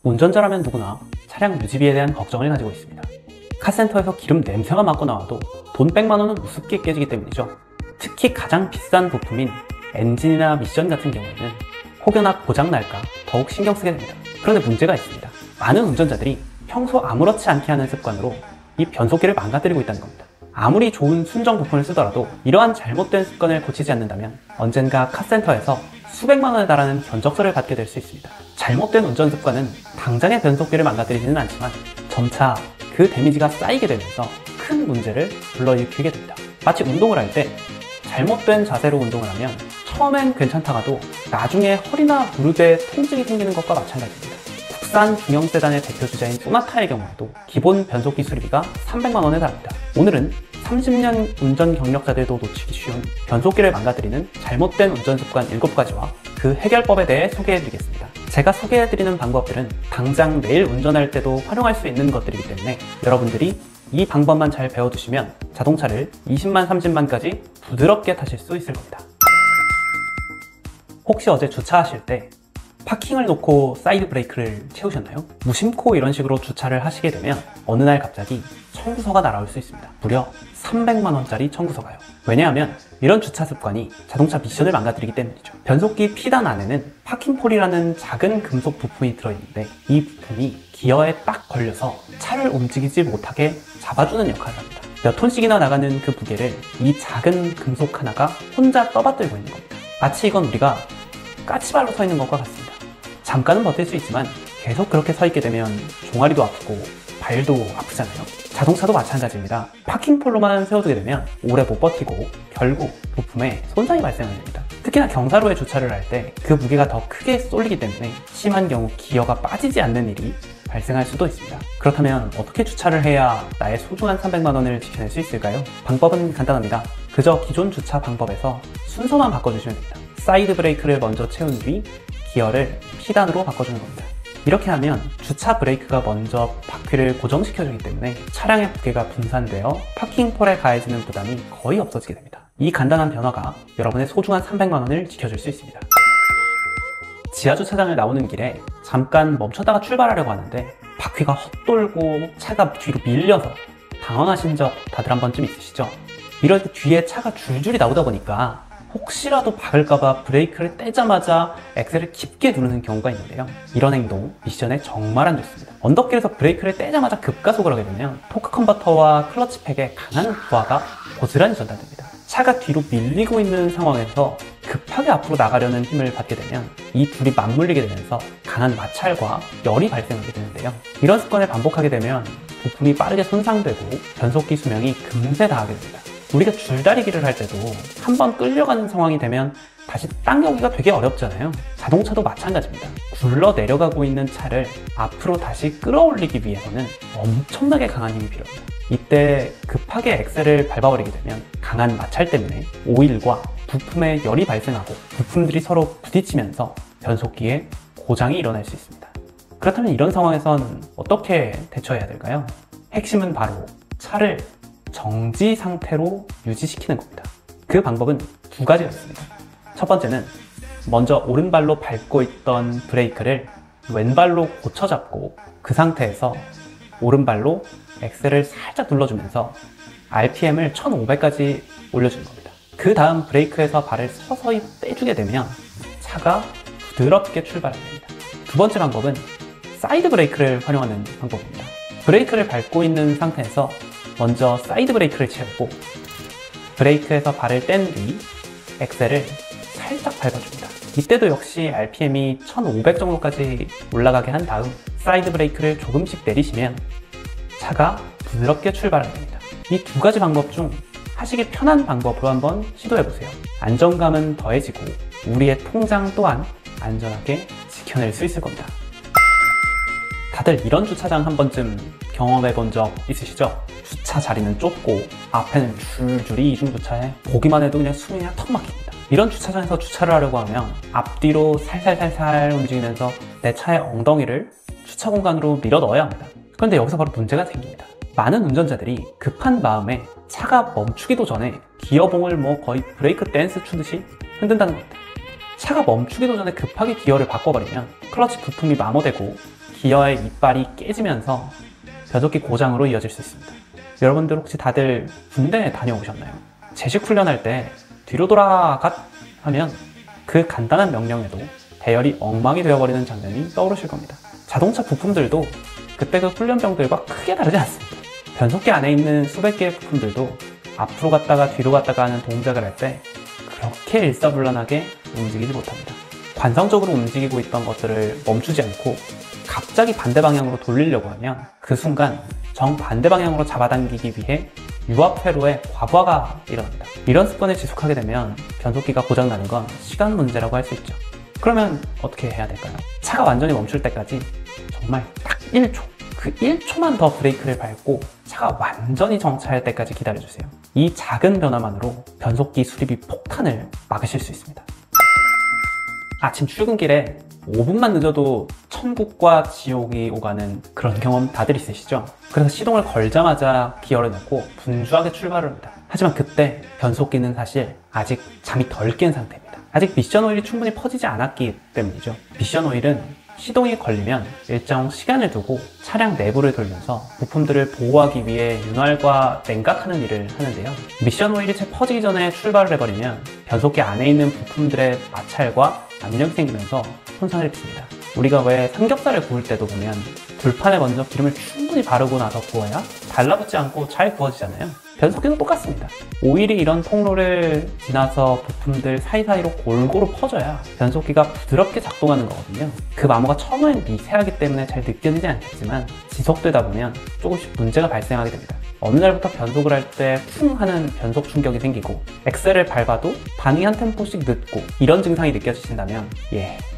운전자라면 누구나 차량 유지비에 대한 걱정을 가지고 있습니다. 카센터에서 기름 냄새가 맡고 나와도 돈 100만 원은 우습게 깨지기 때문이죠. 특히 가장 비싼 부품인 엔진이나 미션 같은 경우에는 혹여나 고장날까 더욱 신경 쓰게 됩니다. 그런데 문제가 있습니다. 많은 운전자들이 평소 아무렇지 않게 하는 습관으로 이 변속기를 망가뜨리고 있다는 겁니다. 아무리 좋은 순정 부품을 쓰더라도 이러한 잘못된 습관을 고치지 않는다면 언젠가 카센터에서 수백만 원에 달하는 견적서를 받게 될 수 있습니다. 잘못된 운전 습관은 당장의 변속기를 망가뜨리지는 않지만 점차 그 데미지가 쌓이게 되면서 큰 문제를 불러일으키게 됩니다. 마치 운동을 할 때 잘못된 자세로 운동을 하면 처음엔 괜찮다가도 나중에 허리나 무릎에 통증이 생기는 것과 마찬가지입니다. 국산 중형 세단의 대표주자인 소나타의 경우에도 기본 변속기 수리비가 300만 원에 달합니다. 오늘은 30년 운전 경력자들도 놓치기 쉬운 변속기를 망가뜨리는 잘못된 운전 습관 7가지와 그 해결법에 대해 소개해드리겠습니다. 제가 소개해드리는 방법들은 당장 내일 운전할 때도 활용할 수 있는 것들이기 때문에 여러분들이 이 방법만 잘 배워두시면 자동차를 20만, 30만까지 부드럽게 타실 수 있을 겁니다. 혹시 어제 주차하실 때 파킹을 놓고 사이드 브레이크를 채우셨나요? 무심코 이런 식으로 주차를 하시게 되면 어느 날 갑자기 청구서가 날아올 수 있습니다. 무려 300만 원짜리 청구서가요. 왜냐하면 이런 주차 습관이 자동차 미션을 망가뜨리기 때문이죠. 변속기 피단 안에는 파킹폴이라는 작은 금속 부품이 들어있는데 이 부품이 기어에 딱 걸려서 차를 움직이지 못하게 잡아주는 역할을 합니다. 몇 톤씩이나 나가는 그 무게를 이 작은 금속 하나가 혼자 떠받들고 있는 겁니다. 마치 이건 우리가 까치발로 서 있는 것과 같습니다. 잠깐은 버틸 수 있지만 계속 그렇게 서 있게 되면 종아리도 아프고 발도 아프잖아요. 자동차도 마찬가지입니다. 파킹폴로만 세워두게 되면 오래 못 버티고 결국 부품에 손상이 발생합니다. 특히나 경사로에 주차를 할 때 그 무게가 더 크게 쏠리기 때문에 심한 경우 기어가 빠지지 않는 일이 발생할 수도 있습니다. 그렇다면 어떻게 주차를 해야 나의 소중한 300만 원을 지켜낼 수 있을까요? 방법은 간단합니다. 그저 기존 주차 방법에서 순서만 바꿔주시면 됩니다. 사이드 브레이크를 먼저 채운 뒤 기어를 P단으로 바꿔주는 겁니다. 이렇게 하면 주차 브레이크가 먼저 바퀴를 고정시켜주기 때문에 차량의 무게가 분산되어 파킹폴에 가해지는 부담이 거의 없어지게 됩니다. 이 간단한 변화가 여러분의 소중한 300만 원을 지켜줄 수 있습니다. 지하주차장을 나오는 길에 잠깐 멈췄다가 출발하려고 하는데 바퀴가 헛돌고 차가 뒤로 밀려서 당황하신 적 다들 한 번쯤 있으시죠? 이럴 때 뒤에 차가 줄줄이 나오다 보니까 혹시라도 박을까봐 브레이크를 떼자마자 엑셀을 깊게 누르는 경우가 있는데요. 이런 행동 미션에 정말 안 좋습니다. 언덕길에서 브레이크를 떼자마자 급가속을 하게 되면 토크 컨버터와 클러치 팩에 강한 부하가 고스란히 전달됩니다. 차가 뒤로 밀리고 있는 상황에서 급하게 앞으로 나가려는 힘을 받게 되면 이 둘이 맞물리게 되면서 강한 마찰과 열이 발생하게 되는데요. 이런 습관을 반복하게 되면 부품이 빠르게 손상되고 변속기 수명이 금세 다하게 됩니다. 우리가 줄다리기를 할 때도 한번 끌려가는 상황이 되면 다시 당겨오기가 되게 어렵잖아요. 자동차도 마찬가지입니다. 굴러 내려가고 있는 차를 앞으로 다시 끌어올리기 위해서는 엄청나게 강한 힘이 필요합니다. 이때 급하게 엑셀을 밟아버리게 되면 강한 마찰 때문에 오일과 부품에 열이 발생하고 부품들이 서로 부딪히면서 변속기에 고장이 일어날 수 있습니다. 그렇다면 이런 상황에선 어떻게 대처해야 될까요? 핵심은 바로 차를 정지 상태로 유지시키는 겁니다. 그 방법은 두 가지가 있습니다. 첫 번째는 먼저 오른발로 밟고 있던 브레이크를 왼발로 고쳐 잡고 그 상태에서 오른발로 엑셀을 살짝 눌러주면서 RPM을 1500까지 올려주는 겁니다. 그 다음 브레이크에서 발을 서서히 빼주게 되면 차가 부드럽게 출발합니다. 두 번째 방법은 사이드 브레이크를 활용하는 방법입니다. 브레이크를 밟고 있는 상태에서 먼저 사이드 브레이크를 채우고 브레이크에서 발을 뗀 뒤 엑셀을 살짝 밟아줍니다. 이때도 역시 RPM이 1500 정도까지 올라가게 한 다음 사이드 브레이크를 조금씩 내리시면 차가 부드럽게 출발합니다. 이 두 가지 방법 중 하시기 편한 방법으로 한번 시도해보세요. 안정감은 더해지고 우리의 통장 또한 안전하게 지켜낼 수 있을 겁니다. 다들 이런 주차장 한 번쯤 경험해 본 적 있으시죠? 주차 자리는 좁고 앞에는 줄줄이 이중주차해 보기만 해도 그냥 숨이 그냥 턱 막힙니다. 이런 주차장에서 주차를 하려고 하면 앞뒤로 살살살살 움직이면서 내 차의 엉덩이를 주차 공간으로 밀어 넣어야 합니다. 그런데 여기서 바로 문제가 생깁니다. 많은 운전자들이 급한 마음에 차가 멈추기도 전에 기어봉을 거의 브레이크 댄스 추듯이 흔든다는 겁니다. 차가 멈추기도 전에 급하게 기어를 바꿔버리면 클러치 부품이 마모되고 기어의 이빨이 깨지면서 변속기 고장으로 이어질 수 있습니다. 여러분들 혹시 다들 군대 다녀오셨나요? 제식 훈련할 때 뒤로 돌아가 하면 그 간단한 명령에도 대열이 엉망이 되어버리는 장면이 떠오르실 겁니다. 자동차 부품들도 그때 그 훈련병들과 크게 다르지 않습니다. 변속기 안에 있는 수백 개의 부품들도 앞으로 갔다가 뒤로 갔다가 하는 동작을 할 때 그렇게 일사불란하게 움직이지 못합니다. 관성적으로 움직이고 있던 것들을 멈추지 않고 갑자기 반대 방향으로 돌리려고 하면 그 순간 정반대 방향으로 잡아당기기 위해 유압회로의 과부하가 일어납니다. 이런 습관을 지속하게 되면 변속기가 고장나는 건 시간 문제라고 할 수 있죠. 그러면 어떻게 해야 될까요? 차가 완전히 멈출 때까지 정말 딱 1초, 그 1초만 더 브레이크를 밟고 차가 완전히 정차할 때까지 기다려주세요. 이 작은 변화만으로 변속기 수리비 폭탄을 막으실 수 있습니다. 아침 출근길에 5분만 늦어도 천국과 지옥이 오가는 그런 경험 다들 있으시죠? 그래서 시동을 걸자마자 기어를 넣고 분주하게 출발을 합니다. 하지만 그때 변속기는 사실 아직 잠이 덜 깬 상태입니다. 아직 미션 오일이 충분히 퍼지지 않았기 때문이죠. 미션 오일은 시동이 걸리면 일정 시간을 두고 차량 내부를 돌면서 부품들을 보호하기 위해 윤활과 냉각하는 일을 하는데요. 미션 오일이 채 퍼지기 전에 출발을 해버리면 변속기 안에 있는 부품들의 마찰과 압력이 생기면서 손상을 입습니다. 우리가 왜 삼겹살을 구울 때도 보면 불판에 먼저 기름을 충분히 바르고 나서 구워야 달라붙지 않고 잘 구워지잖아요. 변속기도 똑같습니다. 오일이 이런 통로를 지나서 부품들 사이사이로 골고루 퍼져야 변속기가 부드럽게 작동하는 거거든요. 그 마모가 처음엔 미세하기 때문에 잘 느껴지지 않겠지만 지속되다 보면 조금씩 문제가 발생하게 됩니다. 어느 날부터 변속을 할 때 쿵 하는 변속 충격이 생기고 엑셀을 밟아도 반응이 한 템포씩 늦고 이런 증상이 느껴지신다면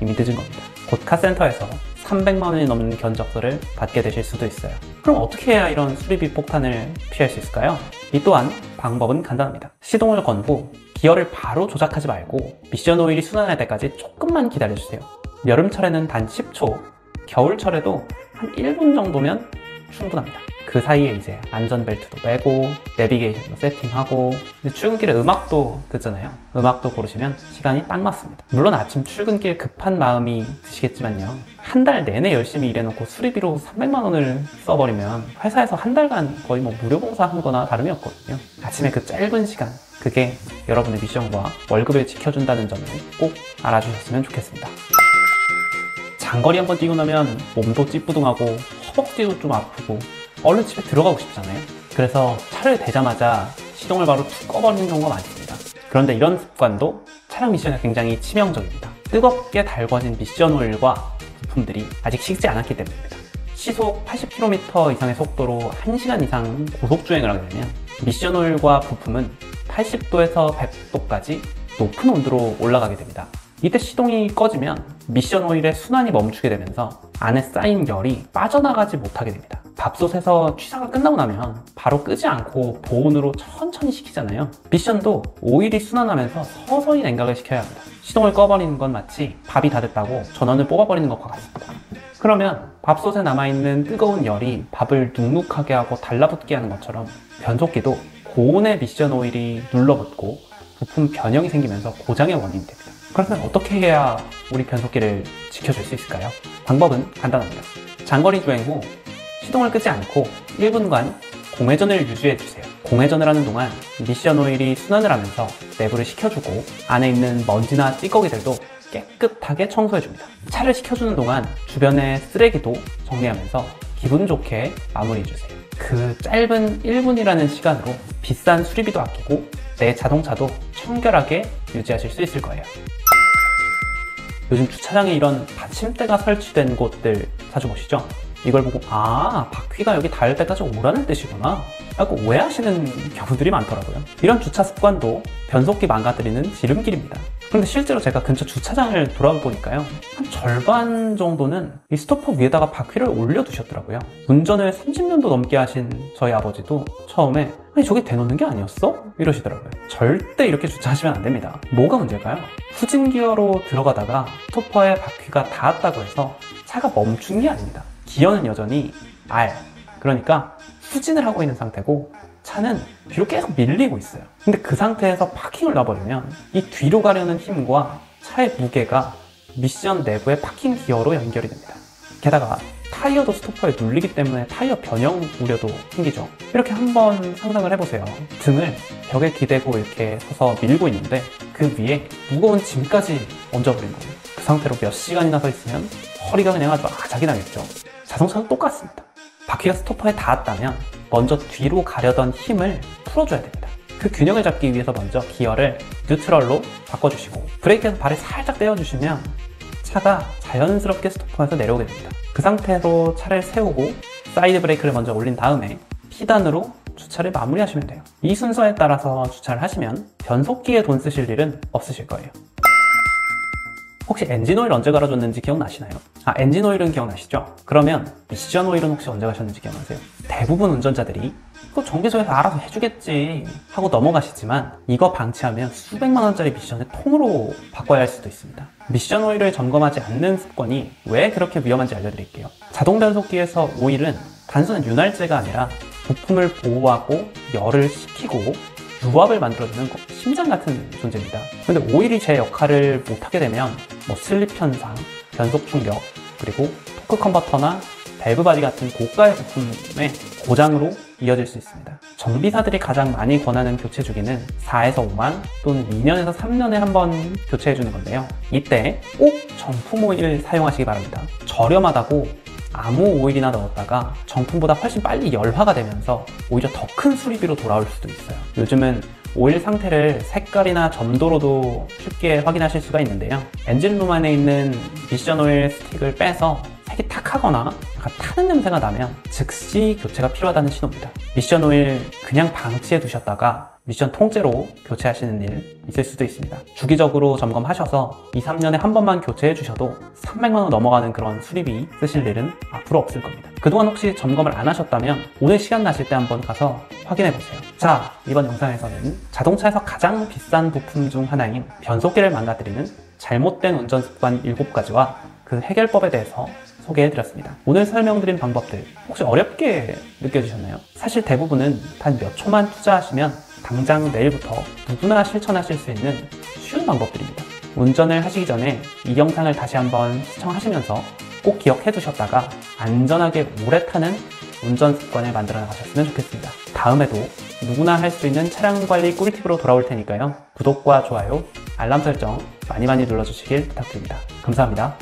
이미 늦은 겁니다. 곧 카센터에서 300만 원이 넘는 견적서를 받게 되실 수도 있어요. 그럼 어떻게 해야 이런 수리비 폭탄을 피할 수 있을까요? 이 또한 방법은 간단합니다. 시동을 건고 기어를 바로 조작하지 말고 미션 오일이 순환할 때까지 조금만 기다려주세요. 여름철에는 단 10초, 겨울철에도 한 1분 정도면 충분합니다. 그 사이에 이제 안전벨트도 매고 내비게이션도 세팅하고 출근길에 음악도 듣잖아요. 음악도 고르시면 시간이 딱 맞습니다. 물론 아침 출근길 급한 마음이 드시겠지만요. 한 달 내내 열심히 일해놓고 수리비로 300만 원을 써버리면 회사에서 한 달간 거의 무료 봉사한 거나 다름이 없거든요. 아침에 그 짧은 시간, 그게 여러분의 미션과 월급을 지켜준다는 점을 꼭 알아주셨으면 좋겠습니다. 장거리 한번 뛰고 나면 몸도 찌뿌둥하고 허벅지도 좀 아프고 얼른 집에 들어가고 싶잖아요. 그래서 차를 대자마자 시동을 바로 툭 꺼버리는 경우가 많습니다. 그런데 이런 습관도 차량 미션에 굉장히 치명적입니다. 뜨겁게 달궈진 미션 오일과 부품들이 아직 식지 않았기 때문입니다. 시속 80km 이상의 속도로 1시간 이상 고속주행을 하게 되면 미션 오일과 부품은 80도에서 100도까지 높은 온도로 올라가게 됩니다. 이때 시동이 꺼지면 미션 오일의 순환이 멈추게 되면서 안에 쌓인 열이 빠져나가지 못하게 됩니다. 밥솥에서 취사가 끝나고 나면 바로 끄지 않고 보온으로 천천히 식히잖아요. 미션도 오일이 순환하면서 서서히 냉각을 시켜야 합니다. 시동을 꺼버리는 건 마치 밥이 다 됐다고 전원을 뽑아버리는 것과 같습니다. 그러면 밥솥에 남아있는 뜨거운 열이 밥을 눅눅하게 하고 달라붙게 하는 것처럼 변속기도 고온의 미션 오일이 눌러붙고 부품 변형이 생기면서 고장의 원인이 됩니다. 그러면 어떻게 해야 우리 변속기를 지켜줄 수 있을까요? 방법은 간단합니다. 장거리 주행 후 시동을 끄지 않고 1분간 공회전을 유지해주세요. 공회전을 하는 동안 미션 오일이 순환을 하면서 내부를 식혀주고 안에 있는 먼지나 찌꺼기들도 깨끗하게 청소해줍니다. 차를 식혀주는 동안 주변의 쓰레기도 정리하면서 기분 좋게 마무리해주세요. 그 짧은 1분이라는 시간으로 비싼 수리비도 아끼고 내 자동차도 청결하게 유지하실 수 있을 거예요. 요즘 주차장에 이런 받침대가 설치된 곳들 자주 보시죠? 이걸 보고 바퀴가 여기 닿을 때까지 오라는 뜻이구나 라고 오해하시는 경우들이 많더라고요. 이런 주차 습관도 변속기 망가뜨리는 지름길입니다. 그런데 실제로 제가 근처 주차장을 돌아보니까요, 한 절반 정도는 이 스토퍼 위에다가 바퀴를 올려두셨더라고요. 운전을 30년도 넘게 하신 저희 아버지도 처음에 아니 저게 대놓는 게 아니었어? 이러시더라고요. 절대 이렇게 주차하시면 안 됩니다. 뭐가 문제일까요? 후진 기어로 들어가다가 스토퍼에 바퀴가 닿았다고 해서 차가 멈춘 게 아닙니다. 기어는 여전히 R, 그러니까 후진을 하고 있는 상태고 차는 뒤로 계속 밀리고 있어요. 근데 그 상태에서 파킹을 놔버리면 이 뒤로 가려는 힘과 차의 무게가 미션 내부의 파킹 기어로 연결이 됩니다. 게다가 타이어도 스토퍼에 눌리기 때문에 타이어 변형 우려도 생기죠. 이렇게 한번 상상을 해보세요. 등을 벽에 기대고 이렇게 서서 밀고 있는데 그 위에 무거운 짐까지 얹어버린 거예요. 그 상태로 몇 시간이나 서 있으면 허리가 그냥 아주 아작이 나겠죠. 자동차도 똑같습니다. 바퀴가 스토퍼에 닿았다면 먼저 뒤로 가려던 힘을 풀어줘야 됩니다. 그 균형을 잡기 위해서 먼저 기어를 뉴트럴로 바꿔주시고 브레이크에서 발을 살짝 떼어주시면 차가 자연스럽게 스토퍼에서 내려오게 됩니다. 그 상태로 차를 세우고 사이드 브레이크를 먼저 올린 다음에 피단으로 주차를 마무리하시면 돼요. 이 순서에 따라서 주차를 하시면 변속기에 돈 쓰실 일은 없으실 거예요. 혹시 엔진 오일 언제 갈아줬는지 기억나시나요? 엔진 오일은 기억나시죠? 그러면 미션 오일은 혹시 언제 가셨는지 기억나세요? 대부분 운전자들이 이거 정비소에서 알아서 해주겠지 하고 넘어가시지만 이거 방치하면 수백만 원짜리 미션을 통으로 바꿔야 할 수도 있습니다. 미션 오일을 점검하지 않는 습관이 왜 그렇게 위험한지 알려드릴게요. 자동 변속기에서 오일은 단순한 윤활제가 아니라 부품을 보호하고 열을 식히고 유압을 만들어주는 심장 같은 존재입니다. 근데 오일이 제 역할을 못하게 되면 슬립 현상, 변속 충격, 그리고 토크 컨버터나 밸브 바디 같은 고가의 부품의 고장으로 이어질 수 있습니다. 정비사들이 가장 많이 권하는 교체 주기는 4에서 5만 또는 2년에서 3년에 한 번 교체해주는 건데요. 이때 꼭 정품 오일 사용하시기 바랍니다. 저렴하다고 아무 오일이나 넣었다가 정품보다 훨씬 빨리 열화가 되면서 오히려 더 큰 수리비로 돌아올 수도 있어요. 요즘은 오일 상태를 색깔이나 점도로도 쉽게 확인하실 수가 있는데요. 엔진룸 안에 있는 미션 오일 스틱을 빼서 색이 탁하거나 약간 타는 냄새가 나면 즉시 교체가 필요하다는 신호입니다. 미션 오일 그냥 방치해 두셨다가 미션 통째로 교체하시는 일 있을 수도 있습니다. 주기적으로 점검하셔서 2, 3년에 한 번만 교체해 주셔도 300만 원 넘어가는 그런 수리비 쓰실 일은 앞으로 없을 겁니다. 그동안 혹시 점검을 안 하셨다면 오늘 시간 나실 때 한번 가서 확인해 보세요. 자, 이번 영상에서는 자동차에서 가장 비싼 부품 중 하나인 변속기를 망가뜨리는 잘못된 운전 습관 7가지와 그 해결법에 대해서 소개해드렸습니다. 오늘 설명드린 방법들 혹시 어렵게 느껴지셨나요? 사실 대부분은 단 몇 초만 투자하시면 당장 내일부터 누구나 실천하실 수 있는 쉬운 방법들입니다. 운전을 하시기 전에 이 영상을 다시 한번 시청하시면서 꼭 기억해 두셨다가 안전하게 오래 타는 운전 습관을 만들어 나가셨으면 좋겠습니다. 다음에도 누구나 할 수 있는 차량 관리 꿀팁으로 돌아올 테니까요. 구독과 좋아요, 알람 설정 많이 눌러주시길 부탁드립니다. 감사합니다.